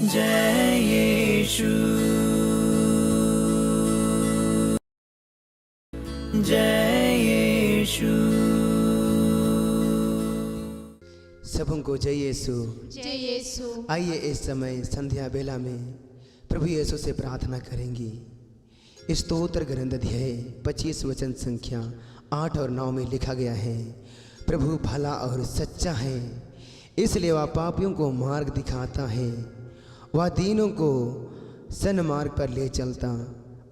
जय यीशु, जय यीशु। सबों को जय यीशु, जय यीशु। आइए इस समय संध्या बेला में प्रभु यीशु से प्रार्थना करेंगी। स्तोत्र ग्रंथ अध्याय 25 वचन संख्या 8 और 9 में लिखा गया है, प्रभु भला और सच्चा है, इसलिए वह पापियों को मार्ग दिखाता है। वह दीनों को सन्मार्ग पर ले चलता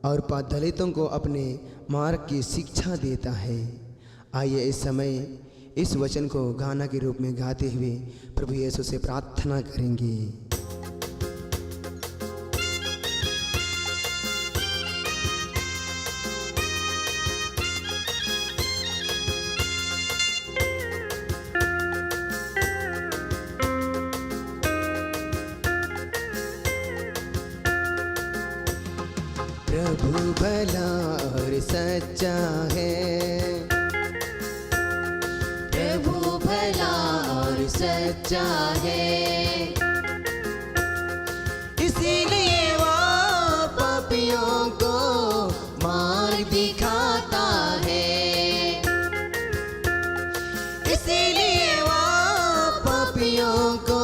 और दलितों को अपने मार्ग की शिक्षा देता है। आइए इस समय इस वचन को गाना के रूप में गाते हुए प्रभु यीशु से प्रार्थना करेंगे। प्रभु भला और सच्चा है, प्रभु भला और सच्चा है, इसीलिए वह पापियों को मार्ग दिखाता है। इसीलिए वह पापियों को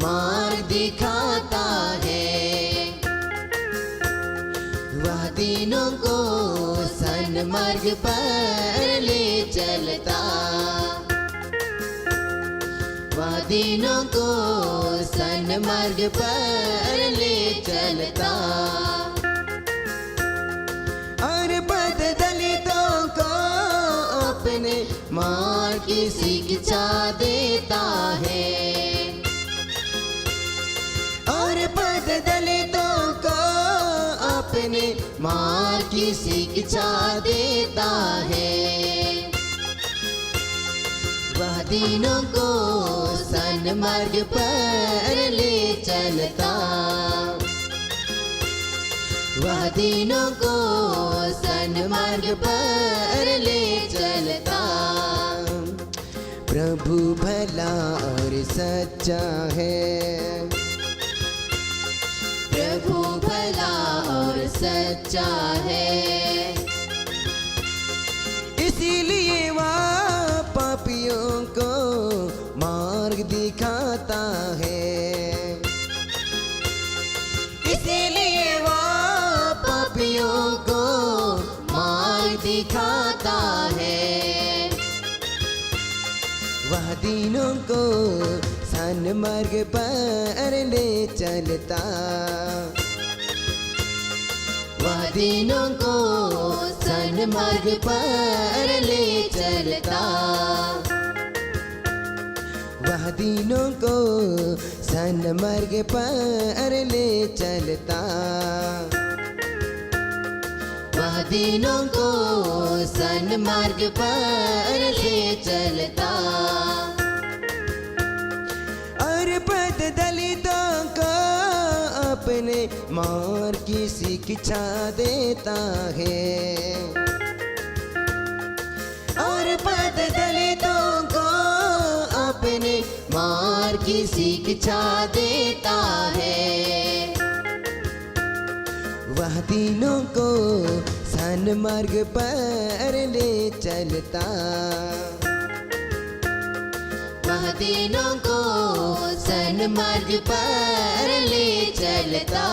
मार्ग दिखाता है। वह दीनों को सन्मार्ग पर ले चलता, वह दीनों को सन्मार्ग पर ले चलता और पद दलितों को अपने मार्ग की शिक्षा देता है। और पद दलितों को अपने मार्ग की शिक्षा देता है। वह दीनों को सन्मार्ग पर ले चलता, वह दीनों को सन्मार्ग पर ले चलता। प्रभु भला और सच्चा है, प्रभु भला और सच्चा है, इसीलिए वह पापियों को मार्ग दिखाता है। इसीलिए वह पापियों को मार्ग दिखाता है। वह दीनों को सन्मार्ग पर ले चलता, वह दीनों को सन्मार्ग पर ले चलता, वह दीनों को सन्मार्ग पर ले चलता, वह दीनों को सन्मार्ग पर ले चलता और पद दलितों को अपने मार्ग की शिक्षा देता है। और पद दलितों को अपने मार्ग की शिक्षा देता है। वह दीनों को सन्मार्ग पर ले चलता, वह दीनों को सन्मार्ग पर ले चलता।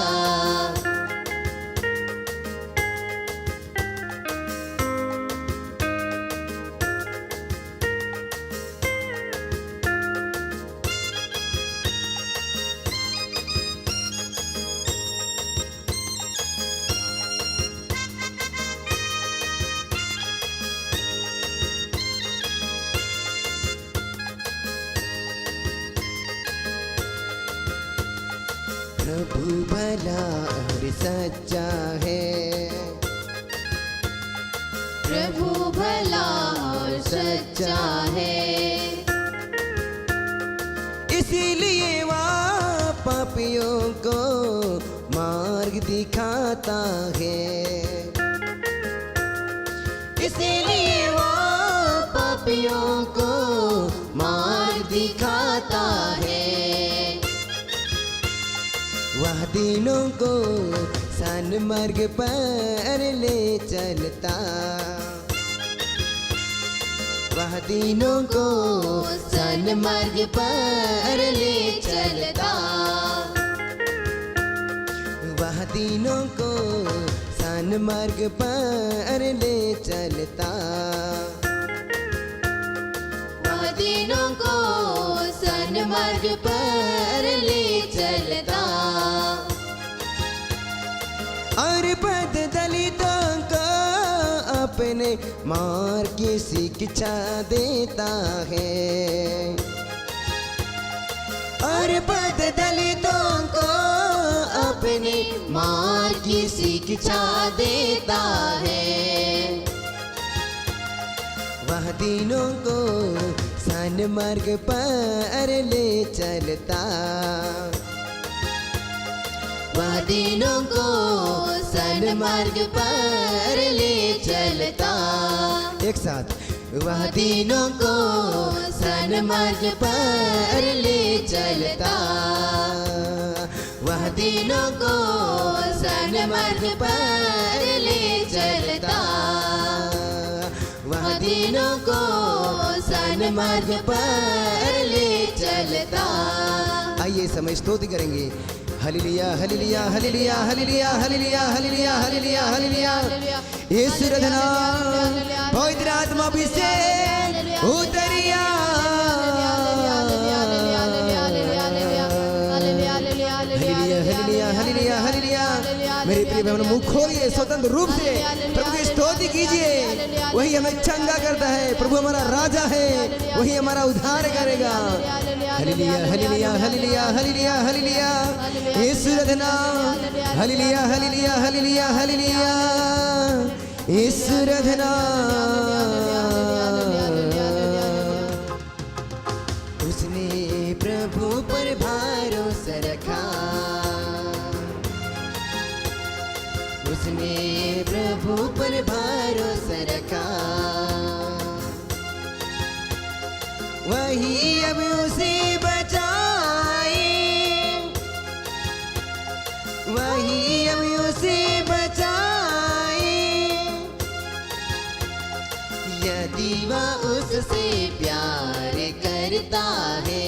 प्रभु भला और सच्चा है, प्रभु भला और सच्चा है, इसीलिए वह पापियों को मार्ग दिखाता है। इसीलिए वह पापियों को मार्ग दिखाता है। वह दिनों को सन मार्ग पर ले चलता, वह दिनों को सन मार्ग पर ले चलता, वह दिनों को सन मार्ग पर ले चलता, वह दिनों को सन मार्ग पर ले चलता, और पद दलितों को अपने मार्ग की शिक्षा देता है, और पद दलितों को अपने मार्ग की शिक्षा देता है, वह दिनों को सन मार्ग पर ले चलता, वह दिनों को सन मार्ग पर ले चलता। एक साथ, वह दिनों को सन मार्ग पर ले चलता, वह दिनों को सन मार्ग पर ले चलता, वह दिनों को सन मार्ग पर ले चलता। आइए समय स्तुति करेंगे। हालेलुया हालेलुया हालेलुया हालेलुया हालेलुया हालेलुया हालेलुया हालेलुया। यीशु रधना पवित्र आत्मा अभिषेक उतरिया। हालेलुया हालेलुया हालेलुया। मेरे प्रिय बहनों, मुख खोलिए, स्वतंत्र रूप से प्रभु की स्तुति कीजिए। वही हमें चंगा करता है, प्रभु हमारा राजा है, वही हमारा उद्धार करेगा। हालेलुया हालेलुया हालेलुया हालेलुया हालेलुया। यीशु रधना हालेलुया हालेलुया हालेलुया हालेलुया। यीशु रधना। उसने प्रभु पर भरोसा रखा, उसने प्रभु पर भरोसा रखा, वही अब उसे बचाए, वही अब उसे बचाए। यदि वह उससे प्यार करता है,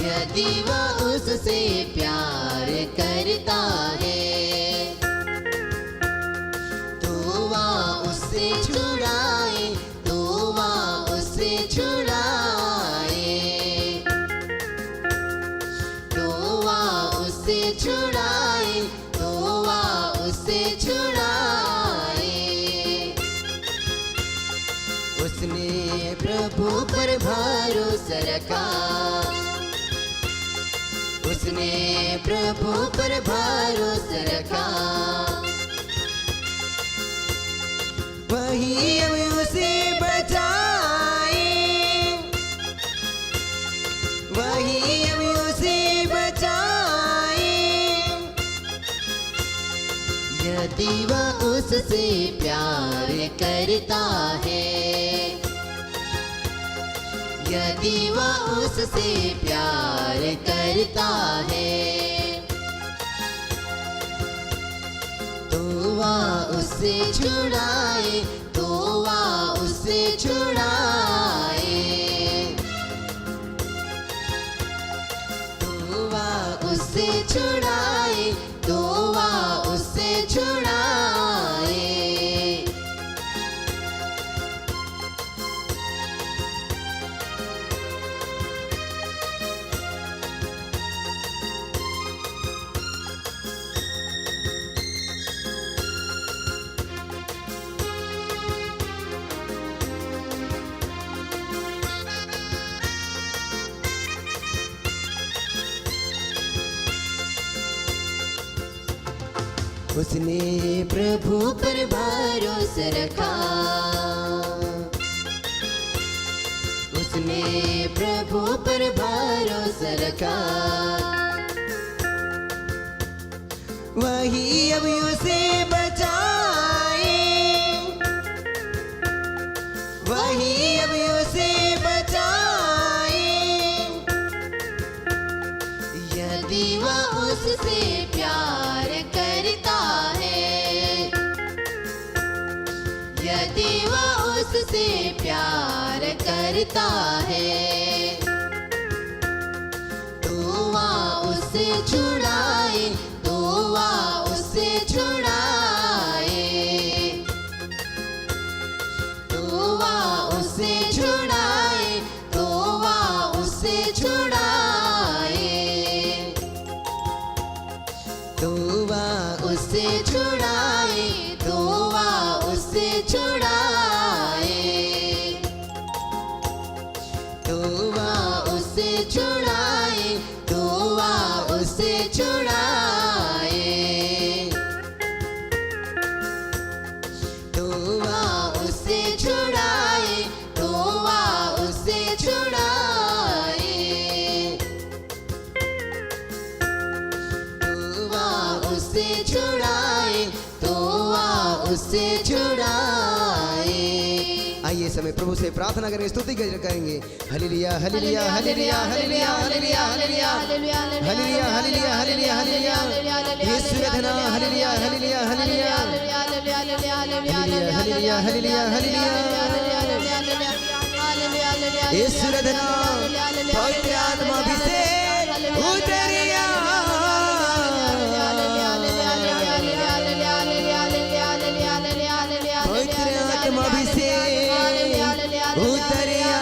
यदि वह उससे प्यार करता है, तो वह उससे छुड़ाए, तो वह उससे छुड़ाए, तो वह उससे छुड़ाए, तो वह उससे छुड़ाए। उसने प्रभु पर भरोसा रखा, उसने प्रभु पर भरोसा रखा, वही अब उसे बचाए, वही अब उसे बचाए। यदि वह उससे प्यार करता है, यदि वह उससे प्यार करता है, तो वह उससे छुड़ाए, तो वह उससे छुड़ाए, तो वह उससे छुड़ाए, तो वह उससे छुड़ाए। उसने प्रभु पर भरोसा रखा, उसने प्रभु पर भरोसा रखा, वही अब उसे बचाए, वही अब उसे बचाए। यदि वह उससे प्यार करता है, यदि वह उससे प्यार करता है, तो वह उससे छुड़ाए, तो वह उससे छुड़ाए, तो वह उससे छुड़ाए, तो वह उससे छुड़ाए, तो वह उससे छुड़ाए, तो वह उससे छुड़ाए, तो वह उससे छुड़ाए, तो वह उससे छुड़ाए, तो वह उससे छुड़ाए, तो वह उससे छुड़ाए, तो वह उससे छुड़ाए, तो वह उससे छुड़ाए। आइए समय प्रभु से प्रार्थना करेंगे, स्तुति करेंगे। हालेलुया हालेलुया हालेलुया हालेलुया हालेलुया हालेलुया हालेलुया हालेलुया हालेलुया हालेलुया यीशु का धना हालेलुया हालेलुया हालेलुया हालेलुया हालेलुया हालेलुया यीशु का धना पवित्र आत्मा अभिषेक उतरिया पवित्र आत्मा अभिषेक उतरिया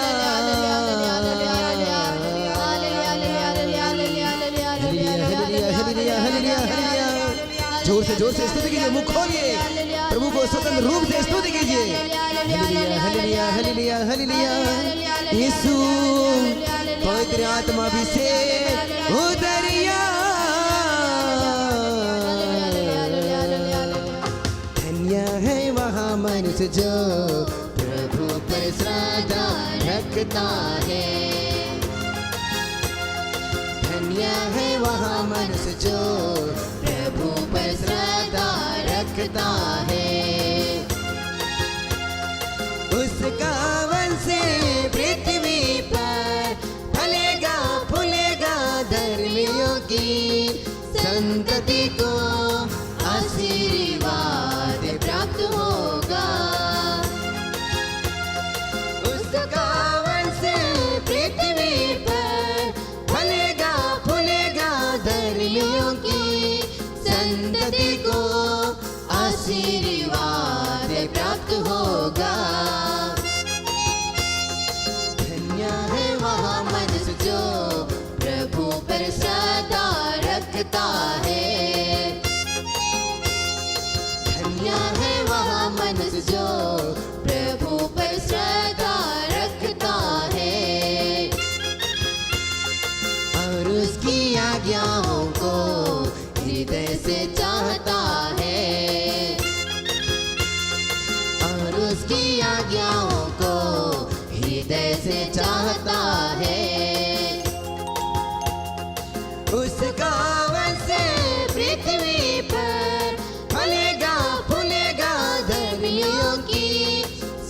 जोर से स्तुति कीजिए, मुख खोलिए, प्रभु को स्वतंत्र रूप से स्तुति कीजिए। हालेलुया हालेलुया हालेलुया हालेलुया यीशु पवित्र आत्मा अभिषेक उतरिया। धन्य है वहाँ मनुष्य जो प्रभु पर श्रद्धा रखता है, धन्य है वहाँ मनुष्य जो प्रभु पर श्रद्धा रखता है। उसका वंश पृथ्वी पर फलेगा फूलेगा, धर्मियों की संतति को आशीर्वाद प्राप्त होगा। उसका वंश पृथ्वी पर फलेगा फूलेगा, धर्मियों की संतति को आशीर्वाद प्राप्त होगा। धन्य है वह मनुष्य जो प्रभु पर श्रद्धा रखता है, धन्य है वह मनुष्य जो प्रभु पर श्रद्धा रखता है, और उसकी आज्ञाओं को हृदय से चाहता है, और उसकी आज्ञाओं को हृदय से चाहता है। उसका वंश पृथ्वी पर फलेगा फूलेगा, धर्मियों की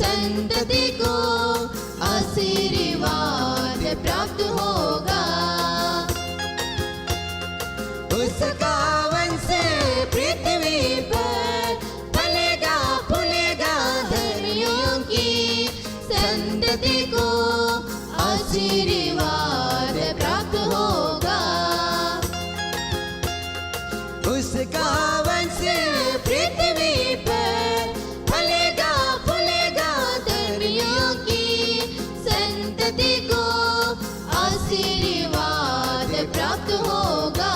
संतति को आशीर्वाद प्राप्त होगा। उसका वंश पृथ्वी पर फलेगा फूलेगा, धर्मियों की संतति को आशीर्वाद प्राप्त होगा। उसका वंश पृथ्वी पर फलेगा फूलेगा, धर्मियों की संतति को आशीर्वाद प्राप्त होगा।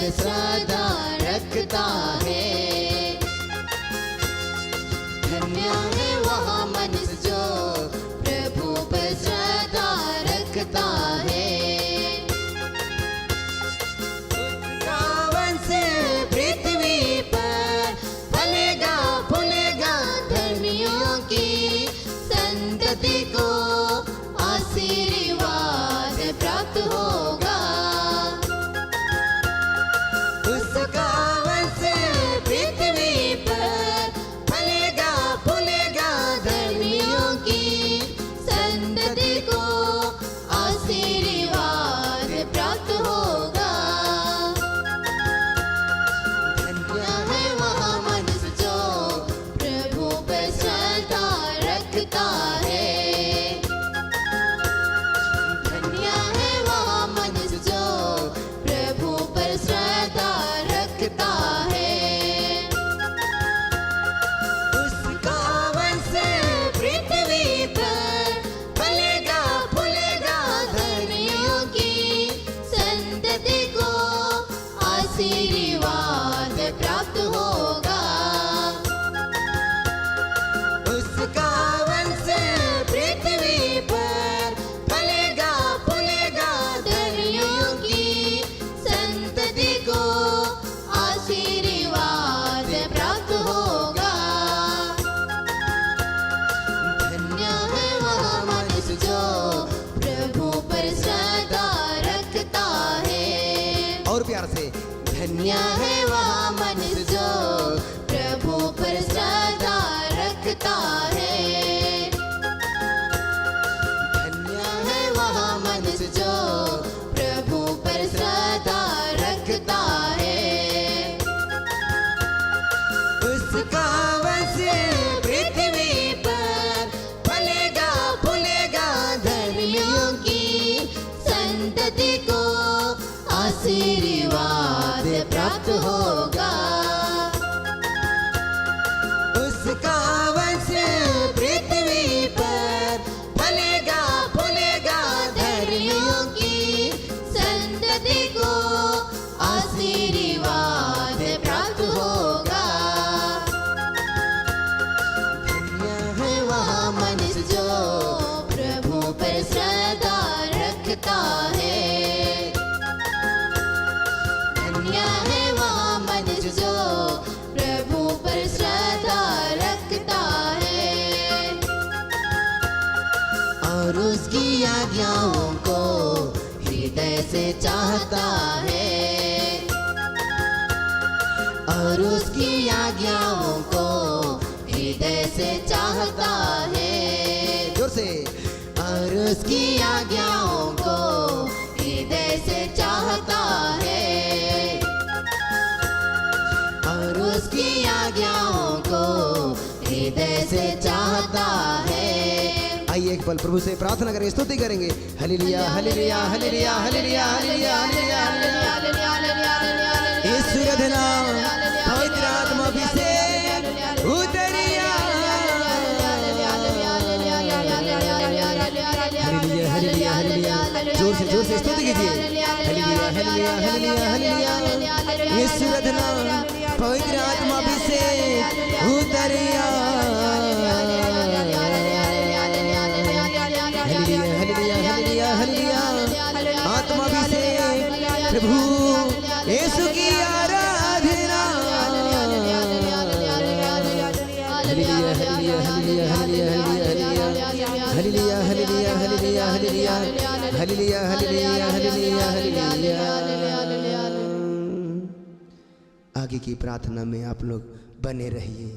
पर श्रद्धा रखता है। धन्य है वह मनुष्य जो प्रभु पर श्रद्धा रखता है। गावन से पृथ्वी पर फलेगा फूलेगा, धर्मियों की संतति को आशीर्वाद प्राप्त होगा। उस गावन से पृथ्वी पर फलेगा फूलेगा, धर्मियों की संतति को आशीर्वाद प्राप्त होगा। धन्य है वह मनुष्य जो प्रभु पर श्रद्धा रखता है। धन्य है वह मनुष्य जो प्रभु पर श्रद्धा रखता है। उस गावन से पृथ्वी पर फलेगा फूलेगा, धर्मियों की संतति को आशीर्वाद प्राप्त होगा। उस गावन से पृथ्वी पर फलेगा फूलेगा, धर्मियों की संतति को आशीर्वाद प्राप्त होगा। धन्य है वह मनुष्य जो प्रभु पर श्रद्धा रखता है। और प्यार से धन्य है वह मनुष्य जो प्रभु पर श्रद्धा रखता है। धन्य है वह मनुष्य जो प्रभु पर श्रद्धा रखता है। उस गावन से पृथ्वी पर फलेगा फूलेगा, धर्मियों की संतति को आशीर्वाद प्राप्त होगा। उस गावन से पृथ्वी पर फलेगा फूलेगा, धर्मियों की संतति को आशीर्वाद प्राप्त होगा। धन्य है वह मनुष्य जो प्रभु पर श्रद्धा रखता है। धन्य है वह मनुष्य जो प्रभु पर श्रद्धा रखता है। और उसकी आज्ञाओं को हृदय से चाहता है। और उसकी आज्ञाओं को हृदय से चाहता है। जोर से। और उसकी आज्ञाओं को हृदय से चाहता है। और उसकी आज्ञाओं को हृदय से चाहता है। आइए एक पल प्रभु से प्रार्थना करेंगे, स्तुति करेंगे। हल्लेलुया हल्लेलुया हल्लेलुया हल्लेलुया हल्लेलुया हल्लेलुया। यीशु का नाम पवित्र आत्मा अभिषेक उतरिया। हल्लेलुया हल्लेलुया हल्लेलुया। जोर से स्तुति कीजिए। हल्लेलुया हल्लेलुया हल्लेलुया हल्लेलुया। यीशु का नाम पवित्र आत्मा अभिषेक उतरिया। हल्लेलुया हल्लेलुया हल्लेलुया। आत्मा अभिषेक प्रभु यीशु की आराधना। हल्लेलुया हल्लेलुया हल्लेलुया हल्लेलुया हल्लेलुया हल्लेलुया हल्लेलुया हल्लेलुया हल्लेलुया हल्लेलुया हल्लेलुया। आगे की प्रार्थना में आप लोग बने रहिए।